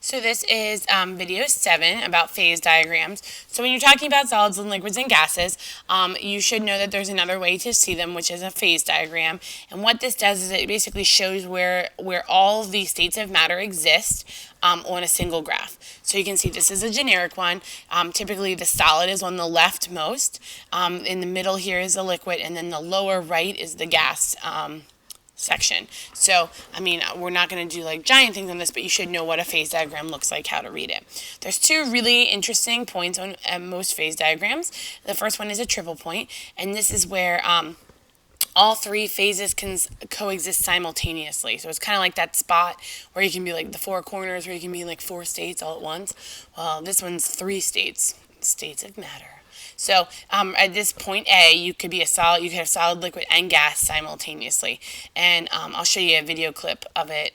So this is video 7 about phase diagrams. So when you're talking about solids and liquids and gases, you should know that there's another way to see them, which is a phase diagram. And what this does is it basically shows where all the states of matter exist on a single graph. So you can see this is a generic one. Typically the solid is on the leftmost. In the middle here is the liquid, and then the lower right is the gas section. So, I mean, we're not going to do like giant things on this, but you should know what a phase diagram looks like, how to read it. There's two really interesting points on most phase diagrams. The first one is a triple point, and this is where all three phases can coexist simultaneously. So it's kind of like that spot where you can be like the four corners, where you can be like 4 states all at once. Well, this one's 3 states of matter. So at this point A, you could be a solid. You could have solid, liquid, and gas simultaneously. And I'll show you a video clip of it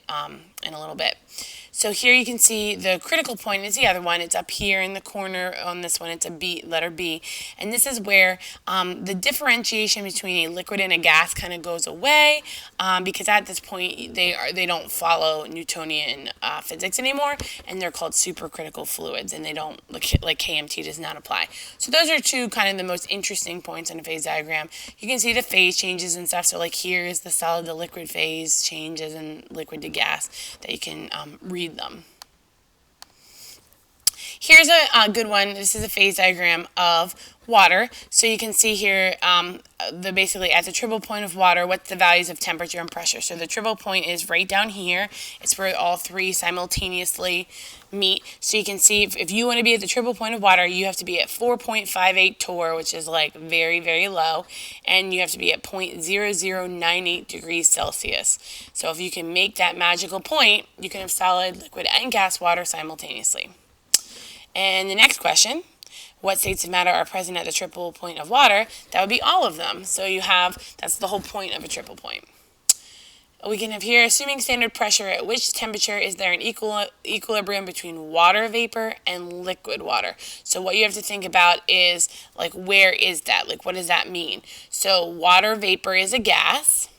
in a little bit. So here you can see the critical point is the other one. It's up here in the corner on this one. It's a B, letter B. And this is where the differentiation between a liquid and a gas kind of goes away because at this point they don't follow Newtonian physics anymore, and they're called supercritical fluids, and they don't, like KMT does not apply. So those are two kind of the most interesting points in a phase diagram. You can see the phase changes and stuff. So like here is the solid to liquid phase changes and liquid to gas that you can read them. Here's a good one. This is a phase diagram of water. So you can see here basically at the triple point of water, what's the values of temperature and pressure. So the triple point is right down here. It's where all three simultaneously meet. So you can see if you want to be at the triple point of water, you have to be at 4.58 torr, which is like very, very low, and you have to be at 0.0098 degrees Celsius. So if you can make that magical point, you can have solid, liquid, and gas water simultaneously. And the next question, what states of matter are present at the triple point of water? That would be all of them. So you have, that's the whole point of a triple point. We can have here, assuming standard pressure, at which temperature is there an equilibrium between water vapor and liquid water? So what you have to think about is, like, where is that? Like, what does that mean? So water vapor is a gas,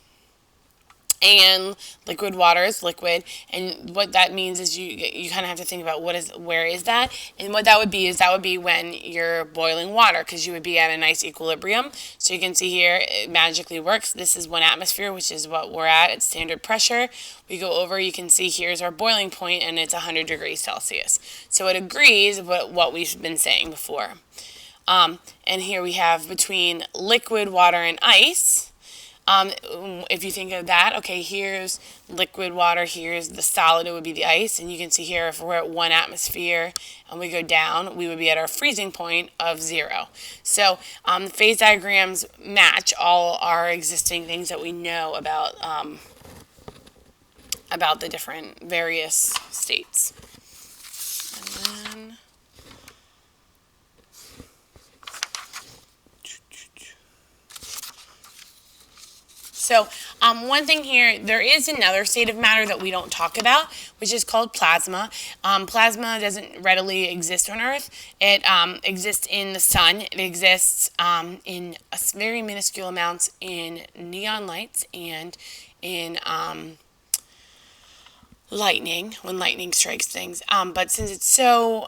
and liquid water is liquid, and what that means is you kind of have to think about where is that, and what that would be is that would be when you're boiling water, because you would be at a nice equilibrium. So you can see here it magically works. This is 1 atmosphere, which is what we're at standard pressure. We go over, you can see here's our boiling point, and it's 100 degrees Celsius. So it agrees with what we've been saying before. And here we have between liquid water and ice. If you think of that, okay, here's liquid water, here's the solid, it would be the ice, and you can see here if we're at 1 atmosphere and we go down, we would be at our freezing point of 0. So the phase diagrams match all our existing things that we know about the different various states. And then so one thing here, there is another state of matter that we don't talk about, which is called plasma. Plasma doesn't readily exist on Earth. It exists in the sun. It exists in very minuscule amounts in neon lights and in lightning, when lightning strikes things. But since it's so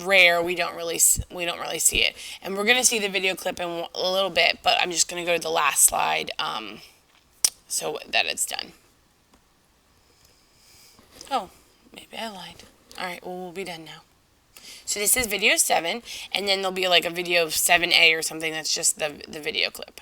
rare, we don't really see it, and we're going to see the video clip in a little bit, but I'm just going to go to the last slide so that it's done. Oh, maybe I lied. Alright, well, we'll be done now. So this is video 7, and then there'll be like a video of 7A or something that's just the video clip.